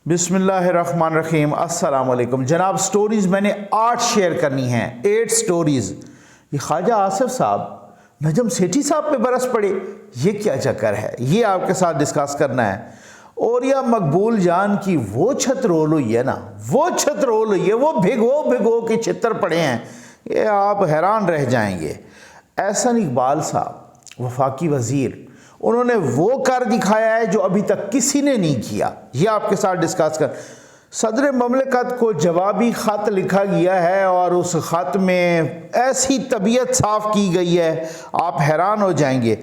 بسم اللہ الرحمن الرحیم۔ السلام علیکم جناب۔ سٹوریز میں نے 8 شیئر کرنی ہیں، 8 سٹوریز۔ یہ خواجہ آصف صاحب نجم سیٹھی صاحب پہ برس پڑے، یہ کیا چکر ہے، یہ آپ کے ساتھ ڈسکس کرنا ہے۔ اور یہ مقبول جان کی وہ چھت رول ہوئی ہے نا، وہ چھت رول ہوئی ہے، وہ بھگو کے چھتر پڑے ہیں، یہ آپ حیران رہ جائیں گے۔ احسن اقبال صاحب وفاقی وزیر، انہوں نے وہ کر دکھایا ہے جو ابھی تک کسی نے نہیں کیا، یہ آپ کے ساتھ ڈسکس کر۔ صدر مملکت کو جوابی خط لکھا گیا ہے اور اس خط میں ایسی طبیعت صاف کی گئی ہے آپ حیران ہو جائیں گے۔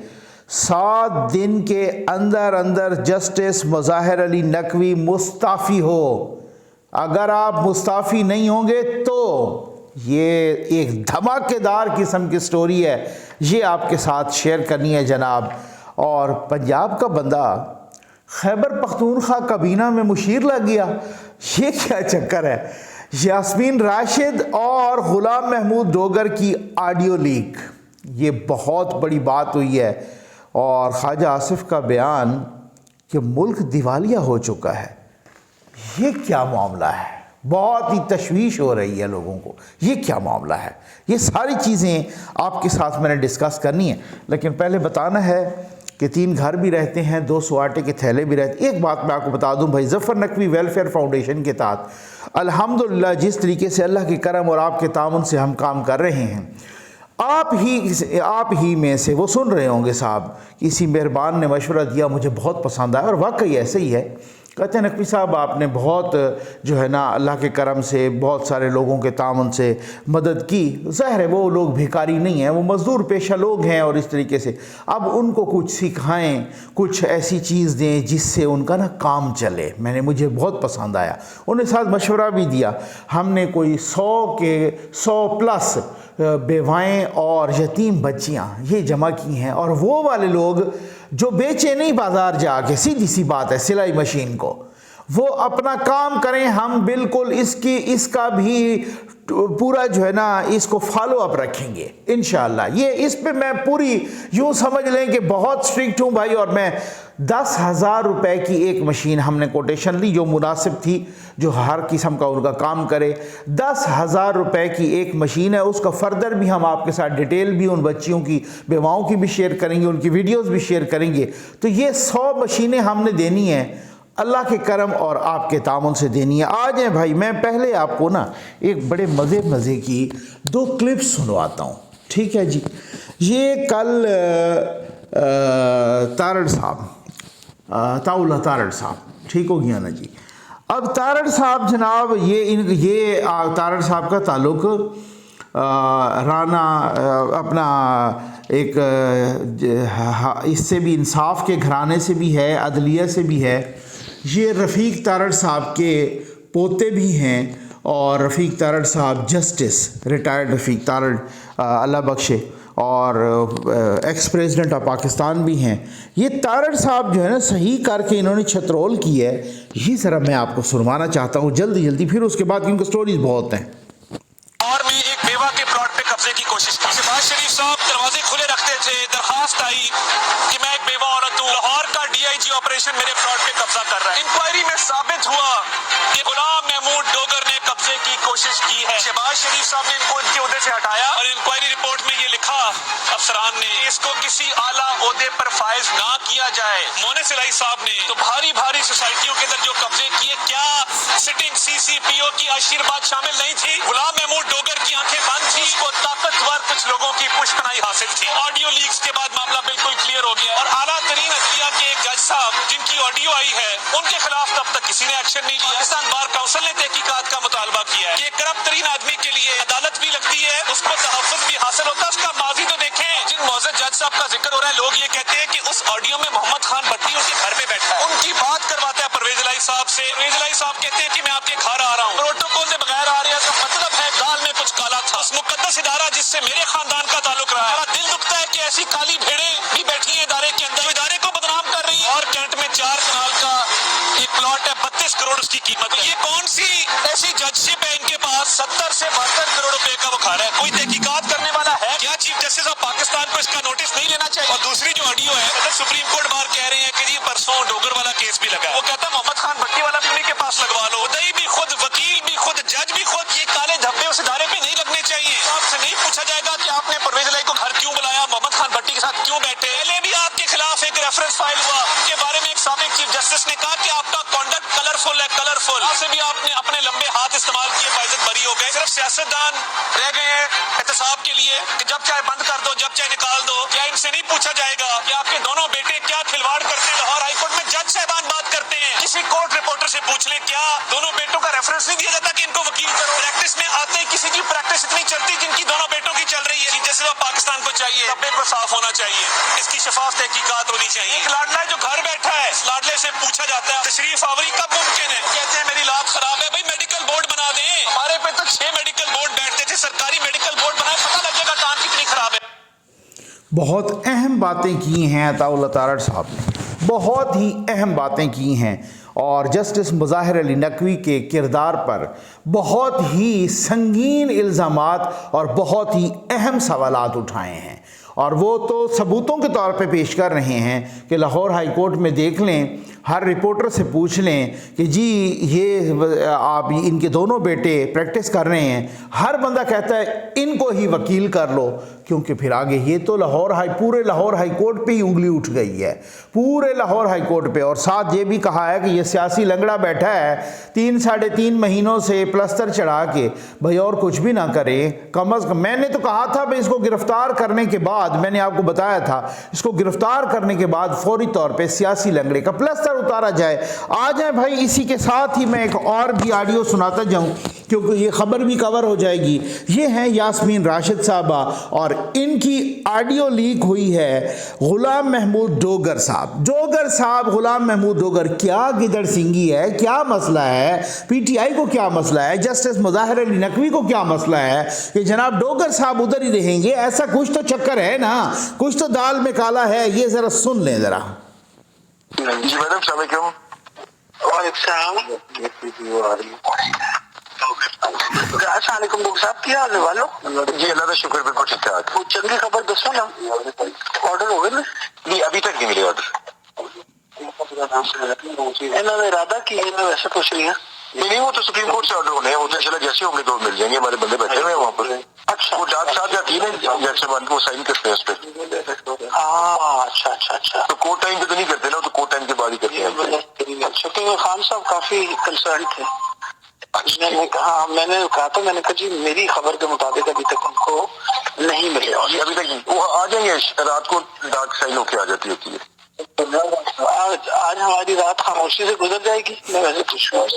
7 دن کے اندر جسٹس مظاہر علی نقوی مستعفی ہو۔ اگر آپ مستعفی نہیں ہوں گے تو یہ ایک دھماکے دار قسم کی سٹوری ہے، یہ آپ کے ساتھ شیئر کرنی ہے جناب۔ اور پنجاب کا بندہ خیبر پختونخوا کابینہ میں مشیر لگ گیا، یہ کیا چکر ہے۔ یاسمین راشد اور غلام محمود ڈوگر کی آڈیو لیک، یہ بہت بڑی بات ہوئی ہے۔ اور خواجہ آصف کا بیان کہ ملک دیوالیہ ہو چکا ہے، یہ کیا معاملہ ہے، بہت ہی تشویش ہو رہی ہے لوگوں کو، یہ کیا معاملہ ہے۔ یہ ساری چیزیں آپ کے ساتھ میں نے ڈسکس کرنی ہے، لیکن پہلے بتانا ہے کہ 3 گھر بھی رہتے ہیں، 200 آٹے کے تھیلے بھی رہتے ہیں۔ ایک بات میں آپ کو بتا دوں بھائی، ظفر نقوی ویلفیئر فاؤنڈیشن کے تحت الحمدللہ جس طریقے سے اللہ کے کرم اور آپ کے تعاون سے ہم کام کر رہے ہیں، آپ ہی میں سے وہ سن رہے ہوں گے صاحب، کسی مہربان نے مشورہ دیا، مجھے بہت پسند آیا اور واقعی ایسے ہی ہے۔ کہتے ہیں نقوی صاحب آپ نے بہت جو ہے نا اللہ کے کرم سے بہت سارے لوگوں کے تعاون سے مدد کی، ظاہر ہے وہ لوگ بھیکاری نہیں ہیں، وہ مزدور پیشہ لوگ ہیں، اور اس طریقے سے اب ان کو کچھ سکھائیں، کچھ ایسی چیز دیں جس سے ان کا نا کام چلے۔ مجھے بہت پسند آیا، انہیں ساتھ مشورہ بھی دیا۔ ہم نے کوئی 100+ بیوائیں اور یتیم بچیاں یہ جمع کی ہیں، اور وہ والے لوگ جو بیچے نہیں بازار جا کے، سیدھی سی بات ہے، سلائی مشین کو، وہ اپنا کام کریں، ہم بالکل اس کا بھی پورا جو ہے نا اس کو فالو اپ رکھیں گے انشاءاللہ۔ یہ اس پہ میں پوری یوں سمجھ لیں کہ بہت سٹرکٹ ہوں بھائی، اور میں 10,000 روپے کی ایک مشین ہم نے کوٹیشن لی جو مناسب تھی، جو ہر قسم کا ان کا کام کرے۔ 10,000 روپے کی ایک مشین ہے، اس کا فردر بھی ہم آپ کے ساتھ ڈیٹیل بھی ان بچیوں کی بیواؤں کی بھی شیئر کریں گے، ان کی ویڈیوز بھی شیئر کریں گے۔ تو یہ 100 مشینیں ہم نے دینی ہیں، اللہ کے کرم اور آپ کے تعاون سے دینی ہے۔ آ جائیں بھائی، میں پہلے آپ کو نا ایک بڑے مزے کی 2 کلپس سنواتا ہوں، ٹھیک ہے جی۔ یہ کل تارڑ صاحب، طاولہ تارڑ صاحب، ٹھیک ہو گیا نا جی۔ اب تارڑ صاحب جناب، یہ تارڑ صاحب کا تعلق رانا اپنا ایک اس سے بھی انصاف کے گھرانے سے بھی ہے، عدلیہ سے بھی ہے۔ یہ رفیق تارڑ صاحب کے پوتے بھی ہیں، اور رفیق تارڑ صاحب جسٹس ریٹائرڈ رفیق تارڑ اللہ بخشے، اور ایکس پریزیڈنٹ آف پاکستان بھی ہیں۔ یہ تارڑ صاحب جو ہے نا صحیح کر کے انہوں نے چھترول کی ہے، یہ ذرا میں آپ کو سنوانا چاہتا ہوں جلدی، پھر اس کے بعد کیونکہ سٹوریز بہت ہیں۔ اور میں ایک بیوہ کے پلاٹ پہ قبضے کی کوشش کی۔ شہباز شریف صاحب دروازے کھلے رکھتے تھے، درخواست آئی کہ میں ایک بیوہ عورت ہوں، لاہور کا DIG آپریشن میرے پلاٹ پہ قبضہ کر رہا ہے۔ انکوائری میں ثابت ہوا کہ غلام محمود ڈوگر نے قبضے کی کوشش کی ہے۔ شہباز شریف صاحب نے ان کو ان کے عہدے سے ہٹایا، اور انکوائری رپورٹ میں یہ لکھا افسران نے، اس کو کسی اعلیٰ عہدے پر فائز نہ کیا جائے۔ مونس الہی صاحب نے تو بھاری سوسائٹیوں کے اندر جو قبضے کیے، کیا سٹنگ CCPO کی آشیرواد شامل نہیں تھی؟ غلام محمود ڈوگر کی آنکھیں بند تھی، اس کو طاقتور کچھ لوگوں کی پشکنائی حاصل تھی۔ آڈیو لیکس کے بعد معاملہ بالکل کلیئر ہو گیا، اور اعلیٰ ترین عدلیہ کے ایک جج صاحب جن کی آڈیو آئی ہے، ان کے خلاف تب تک کسی نے ایکشن نہیں لیا۔ پاکستان بار کونسل نے تحقیقات کا مطالبہ کیا ہے کہ کرپٹ ترین آدمی کے لیے عدالت بھی لگتی ہے، اس کو تحفظ بھی حاصل ہوتا ہے۔ اس کا ماضی تو دیکھیں، جن معزز جج صاحب کا ذکر ہو رہا ہے، لوگ یہ کہتے ہیں کہ اس آڈیو میں محمد خان بھٹی ان کے گھر پہ بیٹھا ہے، ان کی بات کرواتا ہے پرویز الہی صاحب سے۔ پرویز الہی صاحب کہتے ہیں کہ میں آپ کے گھر آ رہا ہوں، پروٹوکول سے بغیر آ رہے ہیں، تو مطلب ہے دال میں کچھ کالا تھا۔ اس مقدس ادارہ جس سے میرے خاندان کا تعلق رہا ہے، میرا دل دکھتا ہے کہ ایسی کالی بھیڑیں بھی بیٹھی ہیں ادارے کے اندر، جو ادارے کو بدنام کر رہی ہیں۔ اور کینٹ میں 4 کنال کا ایک پلاٹ ہے، 32 کروڑ اس کی قیمت ہے۔ یہ کون سی ایسی جج شپ ہے ان کے پاس 70 سے 72 کروڑ روپے کا وہ کھا رہا ہے؟ کوئی تحقیقات کرنے والا ہے کیا؟ چیف جسٹس آف پاکستان کو اس کا نوٹس نہیں لینا چاہیے؟ اور دوسری جو آڈیو ہے، صدر سپریم کورٹ بار کہہ رہے ہیں کہ جی پرسوں ڈوگر والا کیس بھی لگا ہے، وہ کہتا ہے محمد خان بھٹی والا بھی انہیں کے پاس سابق چیف جسٹس نے کہا کہ آپ کا کانڈکٹ کلرفل ہے، کلرفل سے بھی آپ نے اپنے لمبے ہاتھ استعمال کیے، باعزت بری ہو گئے. صرف سیاستدان رہ گئے ہیں احتساب کے لیے کہ جب چاہے بند کر دو، جب چاہے نکال دو. کیا ان سے نہیں پوچھا جائے گا کہ آپ کے دونوں بیٹے کیا کھلواڑ کرتے ہیں؟ لاہور ہائی کورٹ میں جج صاحبان بات کرتے ہیں، کسی کورٹ رپورٹر سے پوچھ لیں کیا دونوں بیٹوں کا ریفرنس نہیں دیا جاتا کہ ان کو وکیل کرو؟ پریکٹس میں آتے کسی کی پریکٹس اتنی چلتی جن کی دونوں بیٹوں کی چل رہی ہے. جیسے پاکستان کو چاہیے سبے کو صاف ہونا چاہیے، اس کی شفاف تحقیقات ہونی چاہیے. ایک لاڈلا ہے جو گھر بیٹھا ہے، اس لاڈلے سے پوچھا جاتا ہے تشریف آوری کب ممکن ہے؟ کہتے ہیں میری لات خراب ہے. بھائی میڈیکل بورڈ بنا دیں. ہمارے پہ تو 6 میڈیکل بورڈ بیٹھتے تھے، سرکاری میڈیکل بورڈ بنائے، پتہ لگے گا کان کتنی خراب ہے. بہت اہم باتیں کی ہیں عطاء اللہ تارڑ صاحب نے، بہت ہی اہم باتیں کی ہیں، اور جسٹس مظاہر علی نقوی کے کردار پر بہت ہی سنگین الزامات اور بہت ہی اہم سوالات اٹھائے ہیں، اور وہ تو ثبوتوں کے طور پہ پیش کر رہے ہیں کہ لاہور ہائی کورٹ میں دیکھ لیں، ہر رپورٹر سے پوچھ لیں کہ جی یہ آپ ان کے دونوں بیٹے پریکٹس کر رہے ہیں، ہر بندہ کہتا ہے ان کو ہی وکیل کر لو، کیونکہ پھر آگے یہ تو پورے لاہور ہائی کورٹ پہ ہی انگلی اٹھ گئی ہے، پورے لاہور ہائی کورٹ پہ. اور ساتھ یہ بھی کہا ہے کہ یہ سیاسی لنگڑا بیٹھا ہے 3-3.5 مہینوں سے پلستر چڑھا کے، بھائی اور کچھ بھی نہ کرے کم از کم. میں نے تو کہا تھا بھائی اس کو گرفتار کرنے کے بعد، میں نے آپ کو بتایا تھا اس کو گرفتار کرنے کے بعد فوری طور پہ سیاسی لنگڑے کا پلستر اتارا جائے. آ جائیں بھائی. اسی کے ساتھ ہی میں ایک اور بھی آڈیو سناتا جاؤں کیونکہ یہ خبر بھی کور ہو جائے گی. یہ ہیں یاسمین راشد صاحبہ، اور ان کی آڈیو لیک ہوئی ہے غلام محمود ڈوگر صاحب. غلام محمود ڈوگر کیا گدڑ سنگھی ہے، کیا مسئلہ ہے پی ٹی آئی کو، کیا مسئلہ ہے جسٹس مظاہر علی نقوی کو، کیا مسئلہ ہے کہ جناب ڈوگر صاحب ادھر ہی رہیں گے؟ ایسا کچھ تو چکر ہے نا، کچھ تو دال میں کالا ہے. یہ ذرا سن لیں ذرا. جی میڈم السلام علیکم. وعلیکم السلام علیکم ڈاکٹر صاحب، کیا حال ہے والو؟ جی اللہ کا شکر، بالکل ٹھیک ٹھاک. وہ چنگی خبر دسو نا، آرڈر ہو گئے نا؟ نہیں ابھی تک نہیں ملے آرڈر. انہوں نے ارادہ کیا ہے، میں ویسے پوچھ رہی ہوں. نہیں وہ تو سپریم کورٹ سے آرڈر ہونے ہیں، وہ تو انشاءاللہ جیسے ہوں گے تو مل جائیں گے. ہمارے بندے بیٹھے ہوئے ہیں وہاں پر. اچھا وہ ڈاک صاحب جاتی ہے نا جج صاحب کو سائن کرتے ہیں اس پہ. ہاں اچھا. تو کورٹ ٹائم پہ تو نہیں کرتے نا، تو کورٹ ٹائم کے بعد ہی کرتے ہیں. اچھا، کیونکہ خان صاحب کافی کنسرن تھے. میں نے کہا تھا جی میری خبر کے مطابق ابھی تک ان کو نہیں ملے. جی ابھی تک نہیں، وہ آ جائیں گے رات کو، ڈاک سائن ہو کے آ جاتی ہوتی ہے. آج ہماری رات خاموشی سے گزر جائے گی. میں ویسے پوچھوں اللہ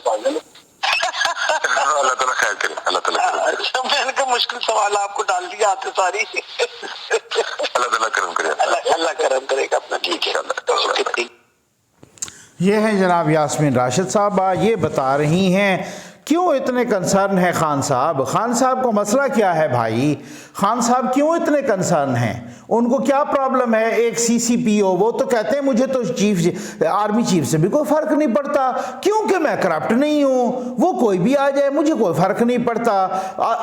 تعالیٰ خیر کرے، اللہ تعالیٰ. اچھا، میں نے کہا مشکل سوال آپ کو ڈال دیا آتے ساری. اللہ تعالیٰ کرم کرے، اللہ کرم کرے گا اپنا. ٹھیک ہے. یہ ہیں جناب یاسمین راشد صاحبہ، یہ بتا رہی ہیں کیوں اتنے کنسرن ہے خان صاحب کو مسئلہ کیا ہے بھائی؟ خان صاحب کیوں اتنے کنسرن ہیں؟ ان کو کیا پرابلم ہے؟ ایک سی سی پی او، وہ تو کہتے ہیں مجھے تو آرمی چیف سے بھی کوئی فرق نہیں پڑتا کیونکہ میں کرپٹ نہیں ہوں، وہ کوئی بھی آ جائے مجھے کوئی فرق نہیں پڑتا.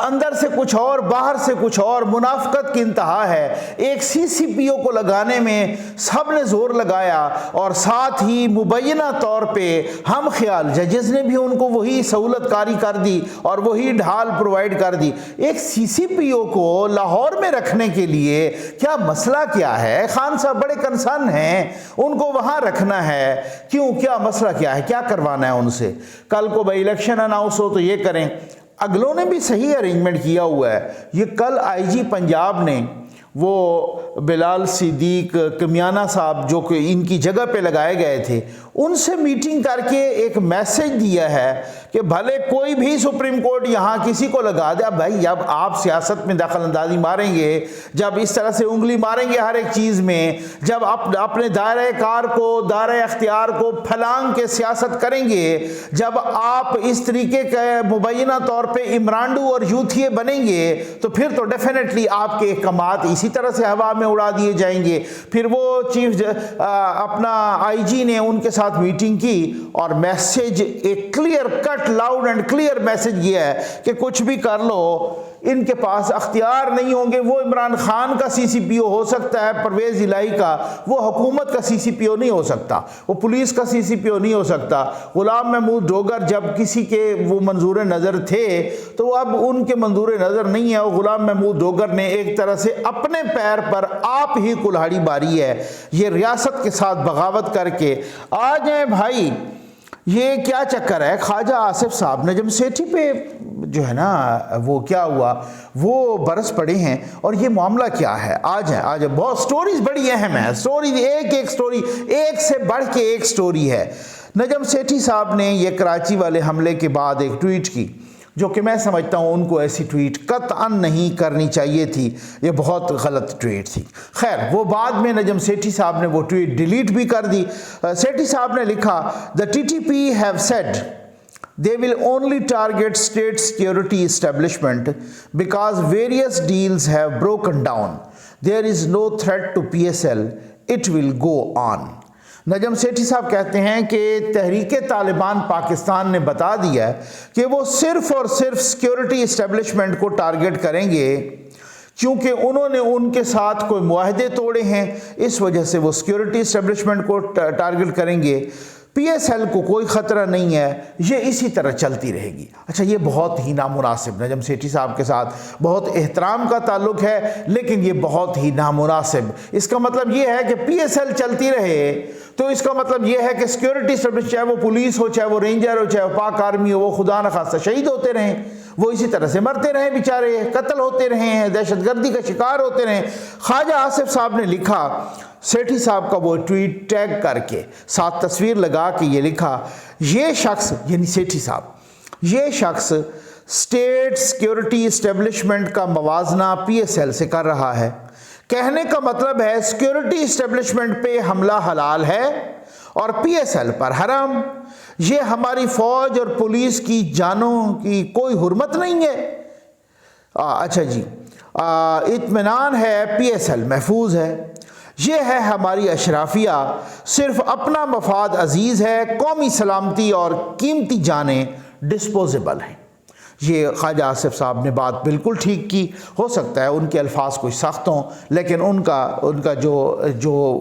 اندر سے کچھ اور باہر سے کچھ اور، منافقت کی انتہا ہے. ایک سی سی پی او کو لگانے میں سب نے زور لگایا، اور ساتھ ہی مبینہ طور پہ ہم خیال ججز نے بھی ان کو وہی سہولت کاری کر دی اور وہی ڈھال پرووائڈ کر دی. ایک سی سی پی او کو لاہور میں رکھنے کے لیے کیا مسئلہ کیا ہے؟ خان صاحب بڑے کنسرن ہیں، ان کو وہاں رکھنا ہے کیوں؟ کیا مسئلہ کیا ہے؟ کیا کروانا ہے ان سے؟ کل کو بھائی الیکشن اناؤنس ہو تو یہ کریں. اگلوں نے بھی صحیح ارینجمنٹ کیا ہوا ہے. یہ کل آئی جی پنجاب نے وہ بلال صدیق کمیانہ صاحب جو کہ ان کی جگہ پہ لگائے گئے تھے، ان سے میٹنگ کر کے ایک میسج دیا ہے کہ بھلے کوئی بھی سپریم کورٹ یہاں کسی کو لگا دے. اب بھائی جب آپ سیاست میں دخل اندازی ماریں گے، جب اس طرح سے انگلی ماریں گے ہر ایک چیز میں، جب اپنے دائرہ کار کو، دائرہ اختیار کو پھلانگ کے سیاست کریں گے، جب آپ اس طریقے کے مبینہ طور پہ عمرانڈو اور یوتھیے بنیں گے، تو پھر تو ڈیفینیٹلی آپ کے احکامات اسی طرح سے ہوا میں اڑا دیے جائیں گے. پھر وہ چیف اپنا آئی جی نے ان کے ساتھ میٹنگ کی اور میسج ایک clear cut, loud and clear message یہ ہے کہ کچھ بھی کر لو، ان کے پاس اختیار نہیں ہوں گے. وہ عمران خان کا سی سی پی او ہو سکتا ہے, پرویز الہی کا, وہ حکومت کا سی سی پی او نہیں ہو سکتا, وہ پولیس کا سی سی پی او نہیں ہو سکتا. غلام محمود ڈوگر جب کسی کے وہ منظور نظر تھے تو اب ان کے منظور نظر نہیں ہے. غلام محمود ڈوگر نے ایک طرح سے اپنے پیر پر آپ ہی کلہاڑی ماری ہے, یہ ریاست کے ساتھ بغاوت کر کے. آ جائیں بھائی, یہ کیا چکر ہے؟ خواجہ آصف صاحب نجم سیٹھی پہ جو ہے نا وہ کیا ہوا, وہ برس پڑے ہیں, اور یہ معاملہ کیا ہے؟ آ جائیں بہت سٹوریز بڑی اہم ہیں, سٹوریز ایک سٹوری ایک سے بڑھ کے ایک سٹوری ہے. نجم سیٹھی صاحب نے یہ کراچی والے حملے کے بعد ایک ٹویٹ کی, جو کہ میں سمجھتا ہوں ان کو ایسی ٹویٹ قطعاً نہیں کرنی چاہیے تھی, یہ بہت غلط ٹویٹ تھی. خیر, وہ بعد میں نجم سیٹھی صاحب نے وہ ٹویٹ ڈیلیٹ بھی کر دی. سیٹھی صاحب نے لکھا, The TTP have said they will only target state security establishment because various deals have broken down. There is no threat to PSL. It will go on. Najam Sethi صاحب کہتے ہیں کہ تحریک طالبان پاکستان نے بتا دیا ہے کہ وہ صرف اور صرف سیکیورٹی اسٹیبلشمنٹ کو ٹارگٹ کریں گے, کیونکہ انہوں نے ان کے ساتھ کوئی معاہدے توڑے ہیں, اس وجہ سے وہ سیکیورٹی اسٹیبلشمنٹ کو ٹارگٹ کریں گے. پی ایس ایل کو کوئی خطرہ نہیں ہے, یہ اسی طرح چلتی رہے گی. اچھا, یہ بہت ہی نامناسب, نجم سیٹھی صاحب کے ساتھ بہت احترام کا تعلق ہے, لیکن یہ بہت ہی نامناسب. اس کا مطلب یہ ہے کہ پی ایس ایل چلتی رہے تو اس کا مطلب یہ ہے کہ سیکیورٹی اسٹیبلشمنٹ, چاہے وہ پولیس ہو, چاہے وہ رینجر ہو, چاہے وہ پاک آرمی ہو, وہ خدا نخواستہ شہید ہوتے رہیں, وہ اسی طرح سے مرتے رہیں بیچارے, قتل ہوتے رہے ہیں, دہشت گردی کا شکار ہوتے رہیں. خواجہ آصف صاحب نے لکھا, سیٹھی صاحب کا وہ ٹویٹ ٹیگ کر کے ساتھ تصویر لگا کے یہ لکھا, یہ شخص یعنی سیٹھی صاحب, یہ شخص اسٹیٹ سیکیورٹی اسٹیبلشمنٹ کا موازنہ پی ایس ایل سے کر رہا ہے. کہنے کا مطلب ہے سیکیورٹی اسٹیبلشمنٹ پہ حملہ حلال ہے اور پی ایس ایل پر حرام. یہ ہماری فوج اور پولیس کی جانوں کی کوئی حرمت نہیں ہے. اچھا جی, اطمینان ہے, پی ایس ایل محفوظ ہے. یہ ہے ہماری اشرافیہ, صرف اپنا مفاد عزیز ہے, قومی سلامتی اور قیمتی جانیں ڈسپوزیبل ہیں. یہ خواجہ آصف صاحب نے بات بالکل ٹھیک کی. ہو سکتا ہے ان کے الفاظ کچھ سخت ہوں, لیکن ان کا جو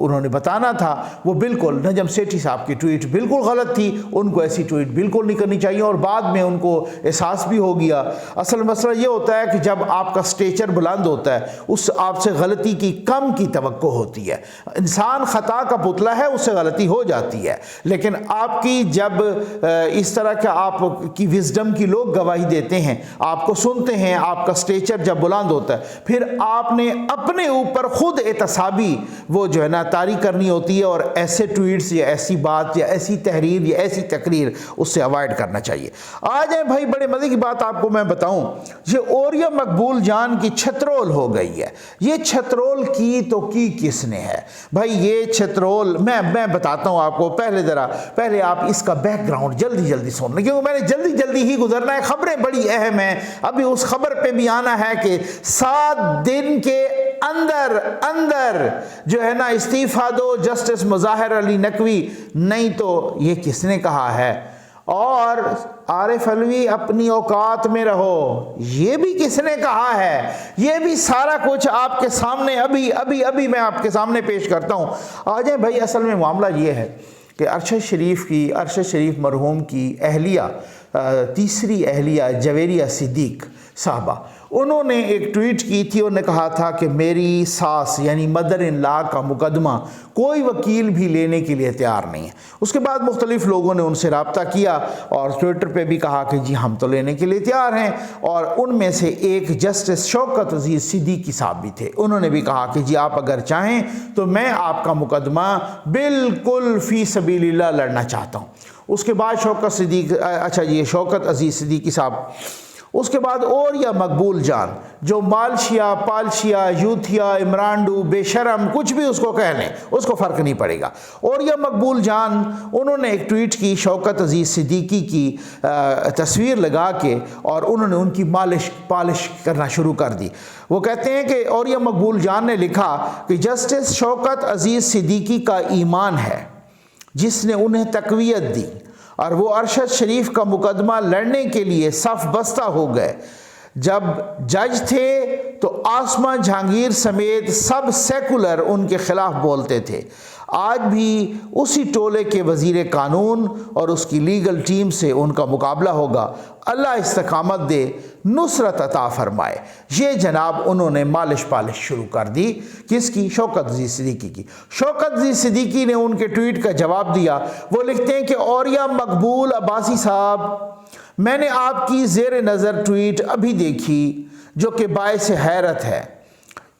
انہوں نے بتانا تھا وہ بالکل, نجم سیٹھی صاحب کی ٹویٹ بالکل غلط تھی, ان کو ایسی ٹویٹ بالکل نہیں کرنی چاہیے. اور بعد میں ان کو احساس بھی ہو گیا. اصل مسئلہ یہ ہوتا ہے کہ جب آپ کا سٹیچر بلند ہوتا ہے, اس آپ سے غلطی کی کم کی توقع ہوتی ہے. انسان خطا کا پتلا ہے, اس سے غلطی ہو جاتی ہے, لیکن آپ کی جب اس طرح کا آپ کی وزڈم کی لوگ گواہی دیتے ہیں, آپ کو سنتے ہیں, آپ کا سٹیچر جب بلند ہوتا ہے, پھر آپ نے اپنے اوپر خود احتسابی وہ جو ہے نا طاری کرنی ہوتی ہے, اور ایسے ٹویٹس یا ایسی بات یا ایسی تحریر یا ایسی تقریر اس سے اوائڈ کرنا چاہیے. آ جائیں بھائی, بڑے مزے کی بات آپ کو میں بتاؤں, یہ اوریا مقبول جان کی چھترول ہو گئی ہے. یہ چھترول کی تو کی کس نے ہے بھائی؟ یہ چھترول میں بتاتا ہوں آپ کو. پہلے آپ اس کا بیک گراؤنڈ جلدی سن لیں, کیونکہ میں نے جلدی ہی گزرنا ہے. خبریں بڑی اہم ہیں, ابھی اس خبر پہ بھی آنا ہے کہ 7 دن کے اندر جو ہے نا استعفیٰ دو جسٹس مظاہر علی نقوی, نہیں تو یہ کس نے کہا ہے؟ اور عارف علوی اپنی اوقات میں رہو, یہ بھی کس نے کہا ہے؟ یہ بھی سارا کچھ آپ کے سامنے ابھی میں آپ کے سامنے پیش کرتا ہوں. آ جائیں بھائی, اصل میں معاملہ یہ ہے کہ ارشد شریف مرحوم کی اہلیہ, تیسری اہلیہ جویریہ صدیق صاحبہ, انہوں نے ایک ٹویٹ کی تھی. انہوں نے کہا تھا کہ میری ساس یعنی مدر ان لا کا مقدمہ کوئی وکیل بھی لینے کے لیے تیار نہیں ہے. اس کے بعد مختلف لوگوں نے ان سے رابطہ کیا اور ٹویٹر پہ بھی کہا کہ جی ہم تو لینے کے لیے تیار ہیں, اور ان میں سے ایک جسٹس شوکت عزیز صدیقی صاحب بھی تھے. انہوں نے بھی کہا کہ جی آپ اگر چاہیں تو میں آپ کا مقدمہ بالکل فی سبیل اللہ لڑنا چاہتا ہوں. اس کے بعد شوکت عزیز صدیقی صاحب, اس کے بعد اوریا مقبول جان, جو مالشیا, پالشیا, یوتھیا, عمرانڈو, بے شرم, کچھ بھی اس کو کہہ لیں, اس کو فرق نہیں پڑے گا. اوریا مقبول جان, انہوں نے ایک ٹویٹ کی شوکت عزیز صدیقی کی تصویر لگا کے, اور انہوں نے ان کی پالش کرنا شروع کر دی. وہ کہتے ہیں کہ اوریا مقبول جان نے لکھا کہ جسٹس شوکت عزیز صدیقی کا ایمان ہے جس نے انہیں تقویت دی, اور وہ ارشد شریف کا مقدمہ لڑنے کے لیے صف بستہ ہو گئے. جب جج تھے تو عاصمہ جہانگیر سمیت سب سیکولر ان کے خلاف بولتے تھے۔ آج بھی اسی ٹولے کے وزیر قانون اور اس کی لیگل ٹیم سے ان کا مقابلہ ہوگا۔ اللہ استقامت دے، نصرت عطا فرمائے۔ یہ جناب انہوں نے مالش پالش شروع کر دی، کس کی؟ شوکت عزیز صدیقی کی۔ شوکت عزیز صدیقی نے ان کے ٹویٹ کا جواب دیا۔ وہ لکھتے ہیں کہ اوریہ مقبول عباسی صاحب، میں نے آپ کی زیر نظر ٹویٹ ابھی دیکھی جو کہ باعث حیرت ہے۔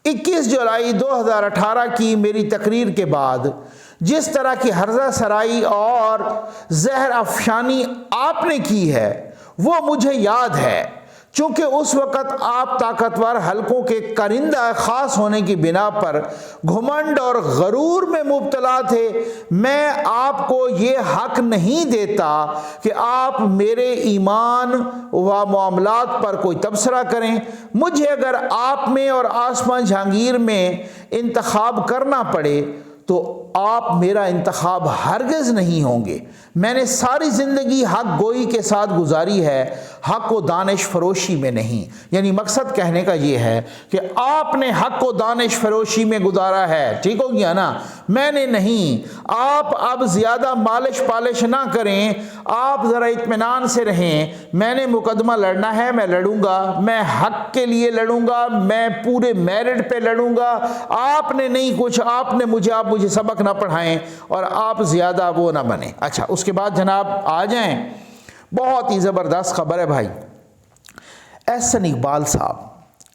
21 جولائی 2018 کی میری تقریر کے بعد جس طرح کی ہرزہ سرائی اور زہر افشانی آپ نے کی ہے وہ مجھے یاد ہے، چونکہ اس وقت آپ طاقتور حلقوں کے کرندہ خاص ہونے کی بنا پر گھمنڈ اور غرور میں مبتلا تھے۔ میں آپ کو یہ حق نہیں دیتا کہ آپ میرے ایمان و معاملات پر کوئی تبصرہ کریں۔ مجھے اگر آپ میں اور عاصمہ جہانگیر میں انتخاب کرنا پڑے تو آپ میرا انتخاب ہرگز نہیں ہوں گے۔ میں نے ساری زندگی حق گوئی کے ساتھ گزاری ہے، حق و دانش فروشی میں نہیں۔ یعنی مقصد کہنے کا یہ ہے کہ آپ نے حق و دانش فروشی میں گزارا ہے، ٹھیک ہو گیا نا، میں نے نہیں۔ آپ اب زیادہ مالش پالش نہ کریں، آپ ذرا اطمینان سے رہیں۔ میں نے مقدمہ لڑنا ہے، میں لڑوں گا، میں حق کے لیے لڑوں گا، میں پورے میرٹ پہ لڑوں گا۔ آپ نے نہیں کچھ، آپ مجھے سبق نہ پڑھائیں اور آپ زیادہ وہ نہ بنیں۔ اچھا، اس کے بعد جناب آ جائیں، بہت ہی زبردست خبر ہے بھائی۔ احسن اقبال صاحب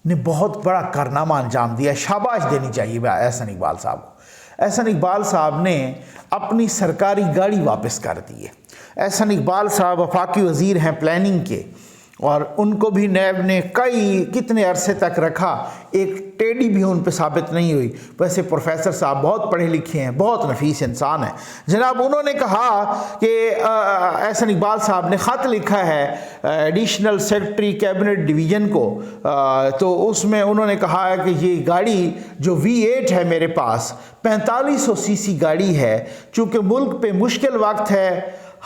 نے بہت بڑا کارنامہ انجام دیا، شاباش دینی چاہیے بھائی احسن اقبال صاحب کو۔ احسن اقبال صاحب نے اپنی سرکاری گاڑی واپس کر دی ہے۔ احسن اقبال صاحب وفاقی وزیر ہیں پلاننگ کے، اور ان کو بھی نیب نے کتنے عرصے تک رکھا، ایک ٹیڈی بھی ان پہ ثابت نہیں ہوئی۔ ویسے پروفیسر صاحب بہت پڑھے لکھے ہیں، بہت نفیس انسان ہیں جناب۔ انہوں نے کہا کہ احسن اقبال صاحب نے خط لکھا ہے ایڈیشنل سیکرٹری کیبنٹ ڈویژن کو، تو اس میں انہوں نے کہا ہے کہ یہ گاڑی جو V8 ہے میرے پاس 4500 cc گاڑی ہے، چونکہ ملک پہ مشکل وقت ہے،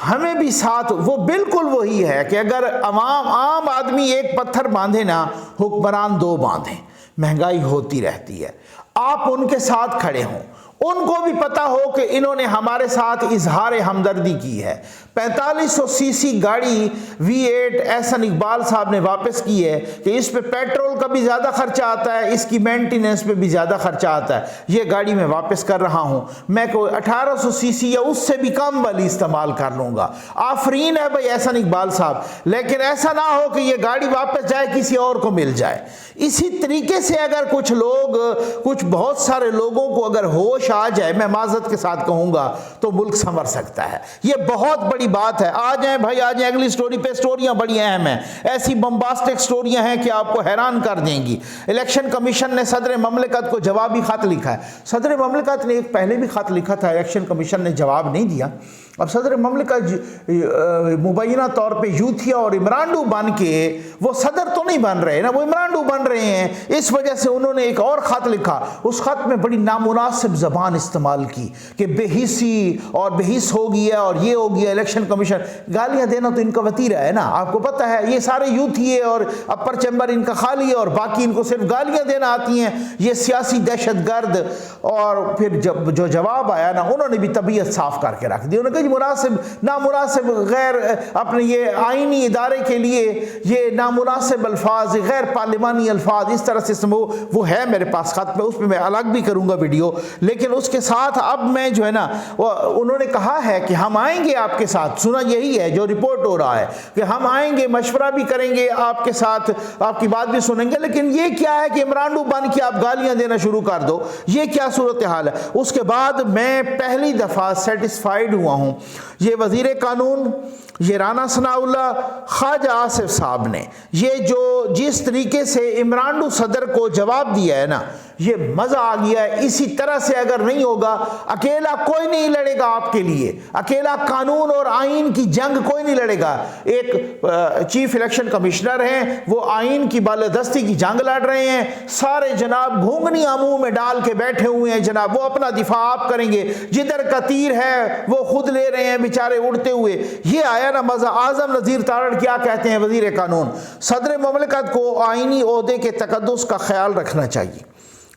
ہمیں بھی ساتھ وہ بالکل وہی ہے کہ اگر عام آدمی ایک پتھر باندھے نا، حکمران دو باندھیں، مہنگائی ہوتی رہتی ہے۔ آپ ان کے ساتھ کھڑے ہوں، ان کو بھی پتا ہو کہ انہوں نے ہمارے ساتھ اظہار ہمدردی کی ہے۔ 4500 cc گاڑی V8 احسن اقبال صاحب نے واپس کی ہے کہ اس پہ پیٹرول کا بھی زیادہ خرچہ آتا ہے، اس کی مینٹیننس پہ بھی زیادہ خرچہ آتا ہے۔ یہ گاڑی میں واپس کر رہا ہوں، میں کوئی 1800 cc یا اس سے بھی کم والی استعمال کر لوں گا۔ آفرین ہے بھائی احسن اقبال صاحب، لیکن ایسا نہ ہو کہ یہ گاڑی واپس جائے کسی اور کو مل جائے۔ اسی طریقے سے اگر کچھ بہت سارے لوگوں کو اگر ہوش آ جائے، میں معذرت کے ساتھ کہوں گا، تو ملک سنور سکتا ہے۔ یہ بہت بڑی بات ہے۔ آ جائیں بھائی، آ جائیں اگلی سٹوری پہ۔ سٹوریاں بڑی اہم ہیں، ایسی بمباسٹک سٹوریاں ہیں کہ آپ کو حیران کر دیں گی۔ الیکشن کمیشن نے صدر مملکت کو جوابی خط لکھا ہے۔ صدر مملکت نے ایک پہلے بھی خط لکھا تھا، الیکشن کمیشن نے جواب نہیں دیا۔ اب صدر مملکت مبینہ طور پہ یوتھیا اور عمرانڈو بن کے، وہ صدر تو نہیں بن رہے نا، وہ عمرانڈو بن رہے ہیں، اس وجہ سے انہوں نے ایک اور خط لکھا۔ اس خط میں بڑی نامناسب زبان استعمال کی کہ بے حسی اور بے حس ہو گیا اور یہ ہو گیا۔ الیکشن کمیشن گالیاں دینا تو ان کا وتیرہ ہے نا، آپ کو پتہ ہے، یہ سارے یوتھیے اور اپر چیمبر ان کا خالی ہے اور باقی ان کو صرف گالیاں دینا آتی ہیں، یہ سیاسی دہشت گرد۔ اور پھر جو جواب آیا نا، انہوں نے بھی طبیعت صاف کر کے رکھ دی۔ انہوں نے کہا مناسب نامناسب غیر اپنے یہ آئینی ادارے کے لیے یہ نامناسب الفاظ، غیر پارلیمانی الفاظ اس طرح سے وہ ہے میرے پاس خط میں، اس میں الگ بھی کروں گا ویڈیو۔ لیکن اس کے ساتھ اب میں جو ہے نا، انہوں نے کہا ہے کہ ہم آئیں گے آپ کے ساتھ، سنا یہی ہے جو رپورٹ ہو رہا ہے کہ ہم آئیں گے، مشورہ بھی کریں گے آپ کے ساتھ، آپ کی بات بھی سنیں گے۔ لیکن یہ کیا ہے کہ عمرانڈو بن کے آپ گالیاں دینا شروع کر دو، یہ کیا صورتحال ہے؟ اس کے بعد میں پہلی دفعہ سیٹسفائیڈ ہوا ہوں، یہ وزیر قانون، یہ رانا ثناء اللہ، خواجہ آصف صاحب نے یہ جو جس طریقے سے عمرانڈو صدر کو جواب دیا ہے نا، یہ مزہ آ گیا ہے. اسی طرح سے اگر نہیں ہوگا, اکیلا کوئی نہیں لڑے گا آپ کے لیے, اکیلا قانون اور آئین کی جنگ کوئی نہیں لڑے گا. ایک چیف الیکشن کمشنر ہیں, وہ آئین کی بالادستی کی جنگ لڑ رہے ہیں, سارے جناب گھونگنیاں منہ میں ڈال کے بیٹھے ہوئے ہیں جناب, وہ اپنا دفاع آپ کریں گے, جدھر کا تیر ہے وہ خود لے رہے ہیں بیچارے اڑتے ہوئے. یہ آیا نا مزہ. اعظم نذیر تارڑ کیا کہتے ہیں, وزیر قانون, صدر مملکت کو آئینی عہدے کے تقدس کا خیال رکھنا چاہیے.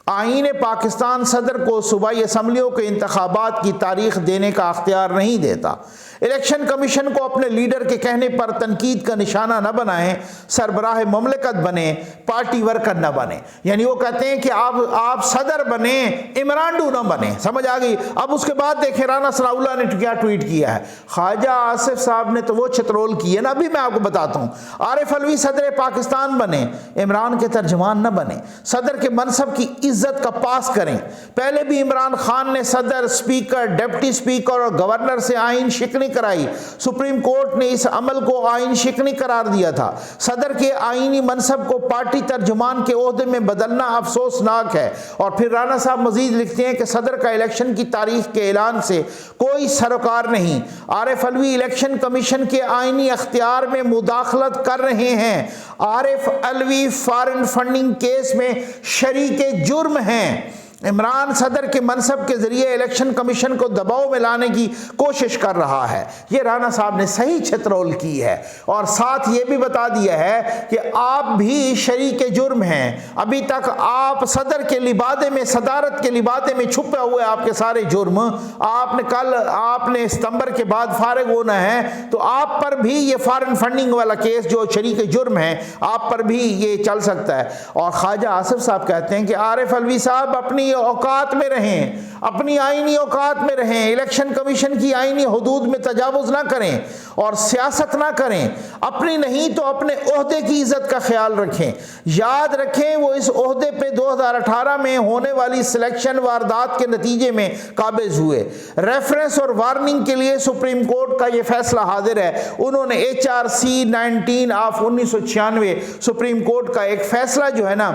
آئین پاکستان صدر کو صوبائی اسمبلیوں کے انتخابات کی تاریخ دینے کا اختیار نہیں دیتا. الیکشن کمیشن کو اپنے لیڈر کے کہنے پر تنقید کا نشانہ نہ بنائیں, سربراہ مملکت بنیں, پارٹی ورکر نہ بنیں. یعنی وہ کہتے ہیں کہ آپ صدر بنیں, عمران ڈو نہ بنیں. سمجھ آ گئی؟ اب اس کے بعد دیکھیں رانا ثناء اللہ نے کیا ٹویٹ کیا ہے. خواجہ آصف صاحب نے تو وہ چترول کی ہے نا, ابھی میں آپ کو بتاتا ہوں. عارف علوی صدر پاکستان بنیں, عمران کے ترجمان نہ بنیں. صدر کے منصب کی عزت کا پاس کریں. پہلے بھی عمران خان نے صدر, اسپیکر, ڈپٹی اسپیکر اور گورنر سے آئین شکنی کرائی. سپریم کورٹ نے اس عمل کو آئین شکنی قرار دیا تھا. صدر کے آئینی منصب کو پارٹی ترجمان کے عہدے میں بدلنا افسوسناک ہے. اور پھر رانا صاحب مزید لکھتے ہیں کہ صدر کا الیکشن کی تاریخ کے اعلان سے کوئی سروکار نہیں. عارف علوی الیکشن کمیشن کے آئینی اختیار میں مداخلت کر رہے ہیں. Arif Alvi foreign funding case میں شریک جرم ہیں. عمران صدر کے منصب کے ذریعے الیکشن کمیشن کو دباؤ میں لانے کی کوشش کر رہا ہے. یہ رانا صاحب نے صحیح چھترول کی ہے, اور ساتھ یہ بھی بتا دیا ہے کہ آپ بھی شریک جرم ہیں. ابھی تک آپ صدر کے لبادے میں, صدارت کے لبادے میں چھپے ہوئے آپ کے سارے جرم, آپ نے ستمبر کے بعد فارغ ہونا ہے, تو آپ پر بھی یہ فارن فنڈنگ والا کیس جو شریک جرم ہے, آپ پر بھی یہ چل سکتا ہے. اور خواجہ آصف صاحب کہتے ہیں کہ عارف علوی صاحب اپنی اوقات میں رہیں, اپنی آئینی اوقات میں رہیں, الیکشن کمیشن کی آئینی حدود میں تجاوز نہ کریں اور سیاست نہ کریں. اپنی نہیں تو اپنے عہدے کی عزت کا خیال رکھیں. یاد رکھیں وہ اس عہدے پہ 2018 میں ہونے والی سلیکشن واردات کے نتیجے میں قابض ہوئے. ریفرنس اور وارننگ کے لیے سپریم کورٹ کا یہ فیصلہ حاضر ہے. انہوں نے HRC 19 آف 1996 سپریم کورٹ کا ایک فیصلہ جو ہے نا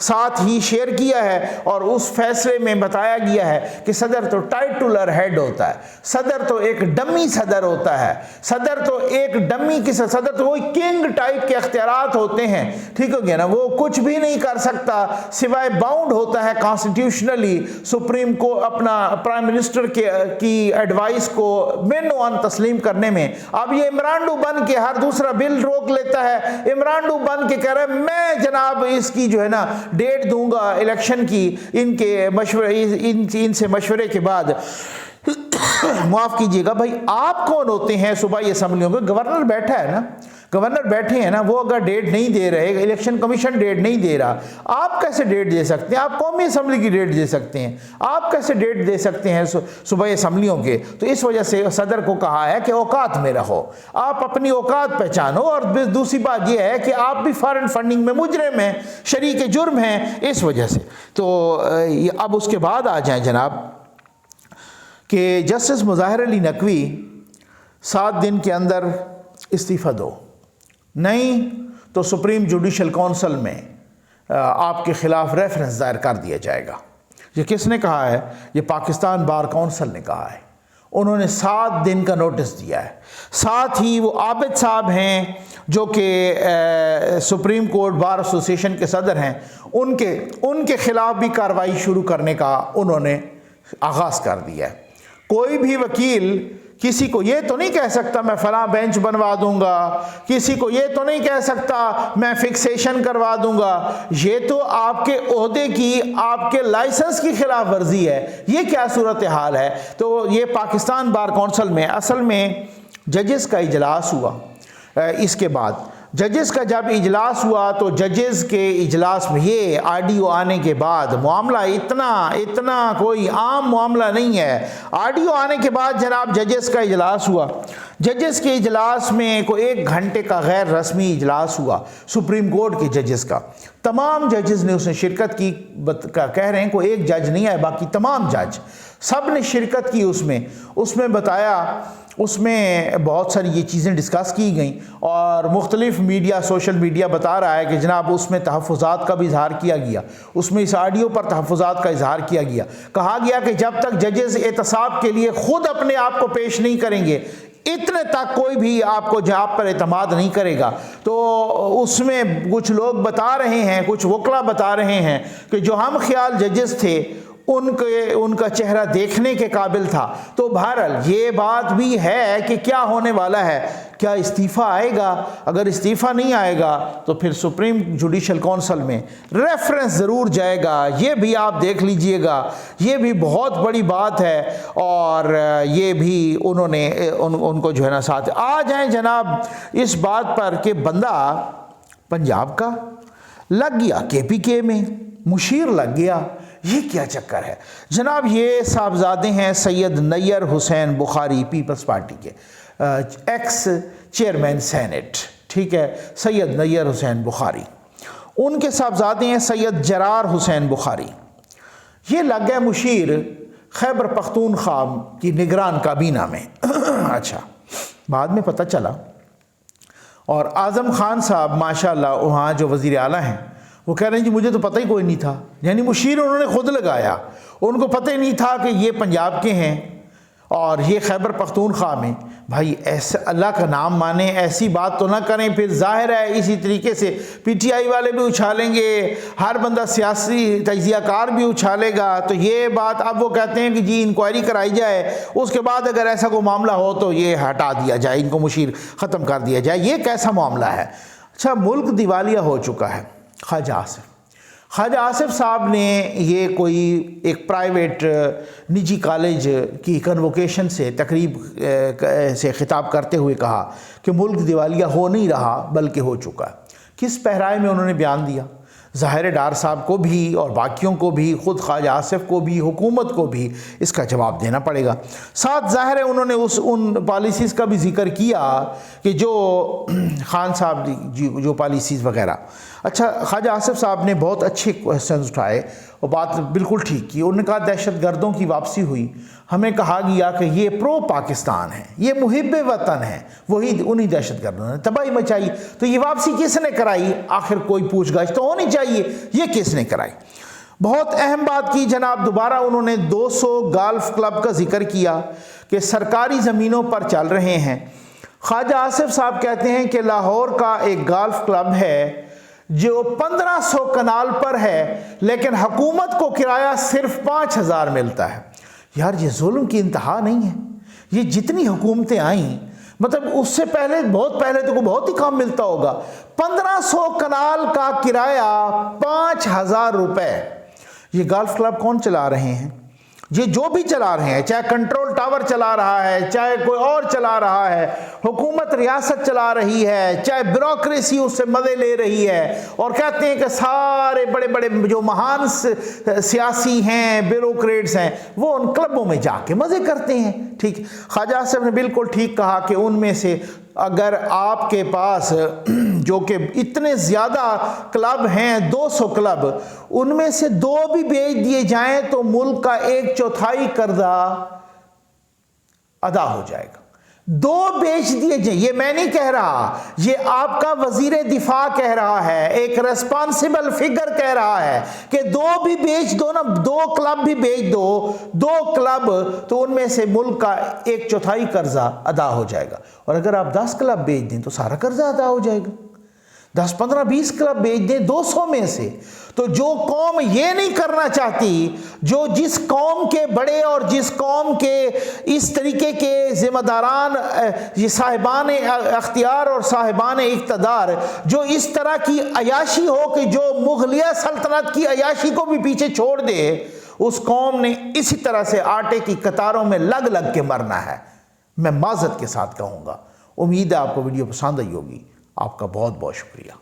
ساتھ ہی شیئر کیا ہے, اور اس فیصلے میں بتایا گیا ہے کہ صدر تو ٹائٹولر ہیڈ ہوتا ہے, صدر تو ایک ڈمی صدر ہوتا ہے, صدر تو ایک ڈمی کی صدر تو وہی کنگ ٹائپ کے اختیارات ہوتے ہیں. ٹھیک ہو گیا نا, وہ کچھ بھی نہیں کر سکتا سوائے باؤنڈ ہوتا ہے کانسٹیٹیوشنلی سپریم کو اپنا پرائم منسٹر کی ایڈوائس کو مینو ان تسلیم کرنے میں. اب یہ عمران ڈو بن کے ہر دوسرا بل روک لیتا ہے, عمران ڈو بن کے کہہ رہا ہے میں جناب اس کی جو ہے نا ڈیٹ دوں گا الیکشن کی, ان کے مشورے, ان سے مشورے کے بعد. معاف کیجئے گا بھائی, آپ کون ہوتے ہیں صوبائی اسمبلیوں میں؟ گورنر بیٹھا ہے نا, گورنر بیٹھے ہیں نا, وہ اگر ڈیٹ نہیں دے رہے, الیکشن کمیشن ڈیٹ نہیں دے رہا, آپ کیسے ڈیٹ دے سکتے ہیں؟ آپ قومی اسمبلی کی ڈیٹ دے سکتے ہیں, آپ کیسے ڈیٹ دے سکتے ہیں صوبائی اسمبلیوں کے؟ تو اس وجہ سے صدر کو کہا ہے کہ اوقات میں رہو, آپ اپنی اوقات پہچانو. اور دوسری بات یہ ہے کہ آپ بھی فارن فنڈنگ میں مجرم ہیں, شریک جرم ہیں اس وجہ سے. تو اب اس کے بعد آ جائیں جناب کہ جسٹس مظاہر علی نقوی 7 دن کے اندر استعفیٰ دو, نہیں تو سپریم جوڈیشل کونسل میں آپ کے خلاف ریفرنس دائر کر دیا جائے گا. یہ کس نے کہا ہے؟ یہ پاکستان بار کونسل نے کہا ہے. انہوں نے 7 دن کا نوٹس دیا ہے. ساتھ ہی وہ عابد صاحب ہیں جو کہ سپریم کورٹ بار ایسوسی ایشن کے صدر ہیں, ان کے خلاف بھی کارروائی شروع کرنے کا انہوں نے آغاز کر دیا ہے. کوئی بھی وکیل کسی کو یہ تو نہیں کہہ سکتا میں فلاں بینچ بنوا دوں گا, کسی کو یہ تو نہیں کہہ سکتا میں فکسیشن کروا دوں گا. یہ تو آپ کے عہدے کی, آپ کے لائسنس کی خلاف ورزی ہے. یہ کیا صورتحال ہے؟ تو یہ پاکستان بار کونسل میں اصل میں ججز کا اجلاس ہوا. اس کے بعد ججز کا جب اجلاس ہوا تو ججز کے اجلاس میں یہ آڈیو آنے کے بعد معاملہ اتنا کوئی عام معاملہ نہیں ہے. آڈیو آنے کے بعد جناب ججز کا اجلاس ہوا. ججز کے اجلاس میں کوئی 1 گھنٹے کا غیر رسمی اجلاس ہوا سپریم کورٹ کے ججز کا. تمام ججز نے اس نے شرکت کی. کہہ رہے ہیں کوئی ایک جج نہیں ہے, باقی تمام جج سب نے شرکت کی. اس میں بتایا اس میں بہت ساری یہ چیزیں ڈسکس کی گئیں اور مختلف میڈیا سوشل میڈیا بتا رہا ہے کہ جناب اس میں تحفظات کا بھی اظہار کیا گیا، اس میں اس آڈیو پر تحفظات کا اظہار کیا گیا، کہا گیا کہ جب تک ججز احتساب کے لیے خود اپنے آپ کو پیش نہیں کریں گے اتنے تک کوئی بھی آپ کو جاب پر اعتماد نہیں کرے گا۔ تو اس میں کچھ لوگ بتا رہے ہیں، کچھ وکلا بتا رہے ہیں کہ جو ہم خیال ججز تھے ان کا چہرہ دیکھنے کے قابل تھا۔ تو بہرحال یہ بات بھی ہے کہ کیا ہونے والا ہے، کیا استعفیٰ آئے گا؟ اگر استعفیٰ نہیں آئے گا تو پھر سپریم جوڈیشل کونسل میں ریفرنس ضرور جائے گا، یہ بھی آپ دیکھ لیجئے گا، یہ بھی بہت بڑی بات ہے۔ اور یہ بھی انہوں نے ان کو جو ہے نا ساتھ آ جائیں جناب اس بات پر کہ بندہ پنجاب کا لگ گیا KPK میں، مشیر لگ گیا، یہ کیا چکر ہے جناب؟ یہ صاحبزادے ہیں سید نیر حسین بخاری، پیپلز پارٹی کے ایکس چیئرمین سینٹ، ٹھیک ہے، سید نیر حسین بخاری، ان کے صاحبزادے ہیں سید جرار حسین بخاری، یہ لگ گئے مشیر خیبر پختونخوا کی نگران کابینہ میں۔ اچھا، بعد میں پتہ چلا اور اعظم خان صاحب ماشاءاللہ وہاں جو وزیر اعلیٰ ہیں وہ کہہ رہے ہیں جی مجھے تو پتہ ہی کوئی نہیں تھا، یعنی مشیر انہوں نے خود لگایا، ان کو پتہ ہی نہیں تھا کہ یہ پنجاب کے ہیں اور یہ خیبر پختونخوا میں۔ بھائی ایسا اللہ کا نام مانیں، ایسی بات تو نہ کریں، پھر ظاہر ہے اسی طریقے سے PTI والے بھی اچھالیں گے، ہر بندہ سیاسی تجزیہ کار بھی اچھالے گا۔ تو یہ بات اب وہ کہتے ہیں کہ جی انکوائری کرائی جائے، اس کے بعد اگر ایسا کوئی معاملہ ہو تو یہ ہٹا دیا جائے، ان کو مشیر ختم کر دیا جائے۔ یہ کیسا معاملہ ہے؟ اچھا، ملک دیوالیہ ہو چکا ہے۔ خواجہ آصف صاحب نے یہ کوئی ایک پرائیویٹ نجی کالج کی کنووکیشن سے تقریب سے خطاب کرتے ہوئے کہا کہ ملک دیوالیہ ہو نہیں رہا بلکہ ہو چکا ہے۔ کس پہرائے میں انہوں نے بیان دیا؟ ظاہر ڈار صاحب کو بھی اور باقیوں کو بھی، خود خواجہ آصف کو بھی، حکومت کو بھی اس کا جواب دینا پڑے گا۔ ساتھ ظاہر ہے انہوں نے ان پالیسیز کا بھی ذکر کیا کہ جو خان صاحب جو پالیسیز وغیرہ۔ اچھا، خواجہ آصف صاحب نے بہت اچھے کوسچنز اٹھائے اور بات بالکل ٹھیک کی۔ انہوں نے کہا دہشت گردوں کی واپسی ہوئی، ہمیں کہا گیا کہ یہ پرو پاکستان ہیں، یہ محب وطن ہیں، انہی دہشت گردوں نے تباہی مچائی۔ تو یہ واپسی کس نے کرائی؟ آخر کوئی پوچھ گچھ تو ہونی چاہیے، یہ کس نے کرائی؟ بہت اہم بات کی جناب، دوبارہ انہوں نے 200 گالف کلب کا ذکر کیا کہ سرکاری زمینوں پر چل رہے ہیں۔ خواجہ آصف صاحب کہتے ہیں کہ لاہور کا ایک گالف کلب ہے جو 1500 کنال پر ہے لیکن حکومت کو کرایہ صرف 5000 ملتا ہے۔ یار یہ ظلم کی انتہا نہیں ہے؟ یہ جتنی حکومتیں آئیں، مطلب اس سے پہلے بہت پہلے تو بہت ہی کم ملتا ہوگا، 1500 کنال کا کرایہ 5000 روپے۔ یہ گالف کلب کون چلا رہے ہیں؟ یہ جو بھی چلا رہے ہیں، چاہے کنٹرول ٹاور چلا رہا ہے، چاہے کوئی اور چلا رہا ہے، حکومت ریاست چلا رہی ہے، چاہے بیوروکریسی اس سے مزے لے رہی ہے، اور کہتے ہیں کہ سارے بڑے بڑے جو مہان سیاسی ہیں، بیوروکریٹس ہیں، وہ ان کلبوں میں جا کے مزے کرتے ہیں۔ ٹھیک، خواجہ صاحب نے بالکل ٹھیک کہا کہ ان میں سے اگر آپ کے پاس جو کہ اتنے زیادہ کلب ہیں، 200 کلب، ان میں سے 2 بھی بیچ دیے جائیں تو ملک کا 1/4 قرضہ ادا ہو جائے گا۔ 2 بیچ دیے جائیں، یہ میں نہیں کہہ رہا، یہ آپ کا وزیر دفاع کہہ رہا ہے، ایک ریسپانسبل فگر کہہ رہا ہے کہ 2 بھی بیچ دو نا، 2 کلب بھی بیچ دو، 2 کلب، تو ان میں سے ملک کا 1/4 قرضہ ادا ہو جائے گا۔ اور اگر آپ 10 کلب بیچ دیں تو سارا قرضہ ادا ہو جائے گا۔ 10 15 20 کلب بیچ دیں 200 میں سے۔ تو جو قوم یہ نہیں کرنا چاہتی، جس قوم کے بڑے اور جس قوم کے اس طریقے کے ذمہ داران، یہ صاحبان اختیار اور صاحبان اقتدار، جو اس طرح کی عیاشی ہو کہ جو مغلیہ سلطنت کی عیاشی کو بھی پیچھے چھوڑ دے، اس قوم نے اسی طرح سے آٹے کی قطاروں میں لگ لگ کے مرنا ہے۔ میں معذرت کے ساتھ کہوں گا۔ امید ہے آپ کو ویڈیو پسند آئی ہوگی۔ آپ کا بہت بہت شکریہ۔